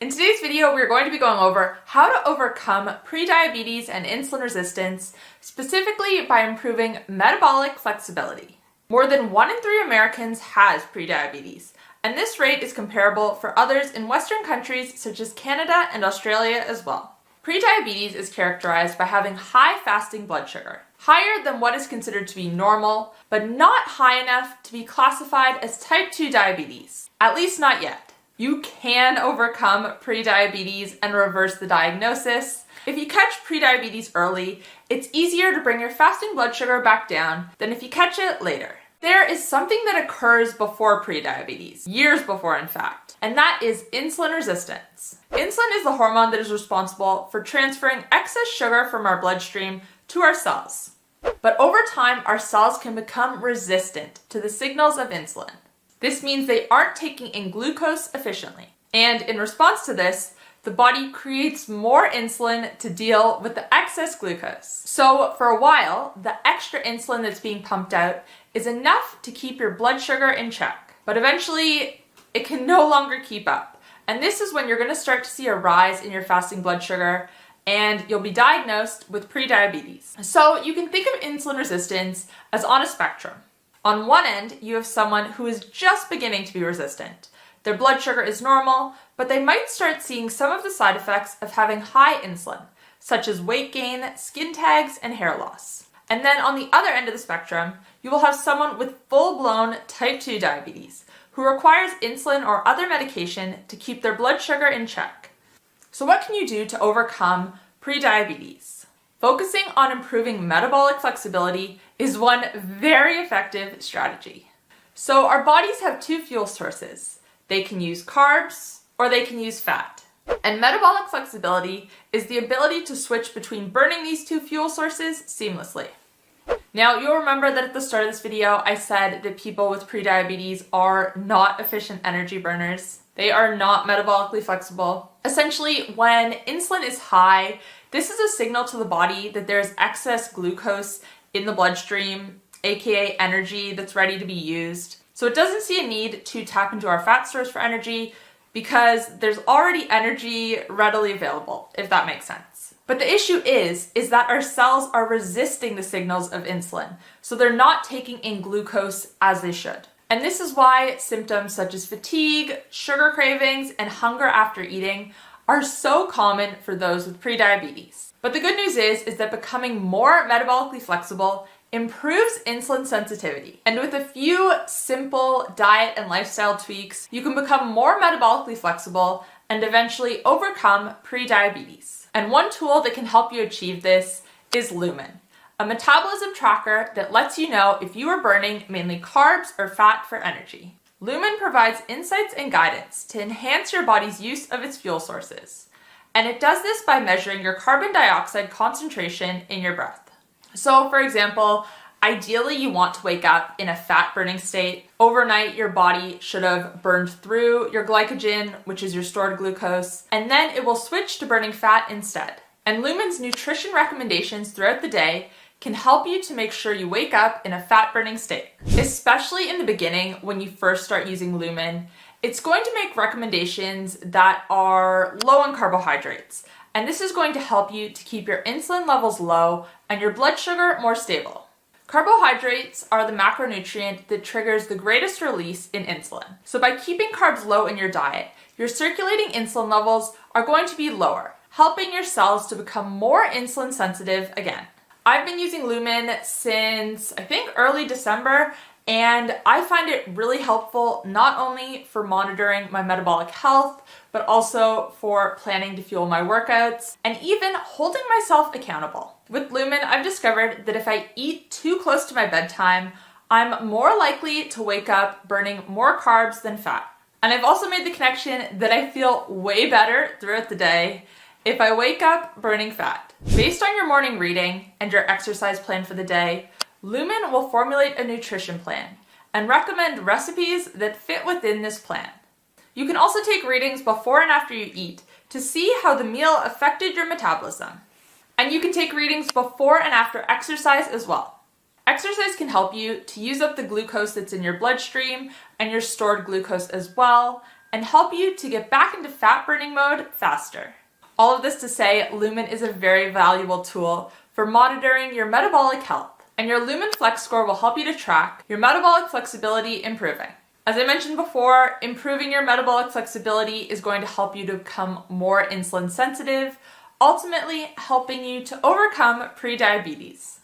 In today's video, we're going to be going over how to overcome prediabetes and insulin resistance, specifically by improving metabolic flexibility. More than 1 in 3 Americans has prediabetes, and this rate is comparable for others in Western countries such as Canada and Australia as well. Prediabetes is characterized by having high fasting blood sugar, higher than what is considered to be normal, but not high enough to be classified as type 2 diabetes, at least not yet. You can overcome prediabetes and reverse the diagnosis. If you catch prediabetes early, it's easier to bring your fasting blood sugar back down than if you catch it later. There is something that occurs before prediabetes, years before in fact, and that is insulin resistance. Insulin is the hormone that is responsible for transferring excess sugar from our bloodstream to our cells. But over time, our cells can become resistant to the signals of insulin. This means they aren't taking in glucose efficiently. And in response to this, the body creates more insulin to deal with the excess glucose. So for a while, the extra insulin that's being pumped out is enough to keep your blood sugar in check. But eventually, it can no longer keep up. And this is when you're going to start to see a rise in your fasting blood sugar, and you'll be diagnosed with prediabetes. So you can think of insulin resistance as on a spectrum. On one end, you have someone who is just beginning to be resistant. Their blood sugar is normal, but they might start seeing some of the side effects of having high insulin, such as weight gain, skin tags, and hair loss. And then on the other end of the spectrum, you will have someone with full-blown type 2 diabetes, who requires insulin or other medication to keep their blood sugar in check. So what can you do to overcome prediabetes? Focusing on improving metabolic flexibility is one very effective strategy. So our bodies have 2 fuel sources. They can use carbs or they can use fat. And metabolic flexibility is the ability to switch between burning these 2 fuel sources seamlessly. Now, you'll remember that at the start of this video, I said that people with prediabetes are not efficient energy burners. They are not metabolically flexible. Essentially, when insulin is high, this is a signal to the body that there's excess glucose in the bloodstream, aka energy that's ready to be used. So it doesn't see a need to tap into our fat stores for energy because there's already energy readily available, if that makes sense. But the issue is that our cells are resisting the signals of insulin, so they're not taking in glucose as they should. And this is why symptoms such as fatigue, sugar cravings, and hunger after eating are so common for those with prediabetes. But the good news is that becoming more metabolically flexible improves insulin sensitivity. And with a few simple diet and lifestyle tweaks, you can become more metabolically flexible and eventually overcome prediabetes. And one tool that can help you achieve this is Lumen, a metabolism tracker that lets you know if you are burning mainly carbs or fat for energy. Lumen provides insights and guidance to enhance your body's use of its fuel sources. And it does this by measuring your carbon dioxide concentration in your breath. So for example, ideally you want to wake up in a fat burning state. Overnight, your body should have burned through your glycogen, which is your stored glucose, and then it will switch to burning fat instead. And Lumen's nutrition recommendations throughout the day can help you to make sure you wake up in a fat-burning state. Especially in the beginning, when you first start using Lumen, it's going to make recommendations that are low in carbohydrates. And this is going to help you to keep your insulin levels low and your blood sugar more stable. Carbohydrates are the macronutrient that triggers the greatest release in insulin. So by keeping carbs low in your diet, your circulating insulin levels are going to be lower, helping your cells to become more insulin sensitive again. I've been using Lumen since, I think, early December, and I find it really helpful not only for monitoring my metabolic health, but also for planning to fuel my workouts, and even holding myself accountable. With Lumen, I've discovered that if I eat too close to my bedtime, I'm more likely to wake up burning more carbs than fat. And I've also made the connection that I feel way better throughout the day if I wake up burning fat. Based on your morning reading and your exercise plan for the day, Lumen will formulate a nutrition plan and recommend recipes that fit within this plan. You can also take readings before and after you eat to see how the meal affected your metabolism. And you can take readings before and after exercise as well. Exercise can help you to use up the glucose that's in your bloodstream and your stored glucose as well, and help you to get back into fat burning mode faster. All of this to say, Lumen is a very valuable tool for monitoring your metabolic health, and your Lumen Flex score will help you to track your metabolic flexibility improving. As I mentioned before, improving your metabolic flexibility is going to help you to become more insulin sensitive, ultimately helping you to overcome prediabetes.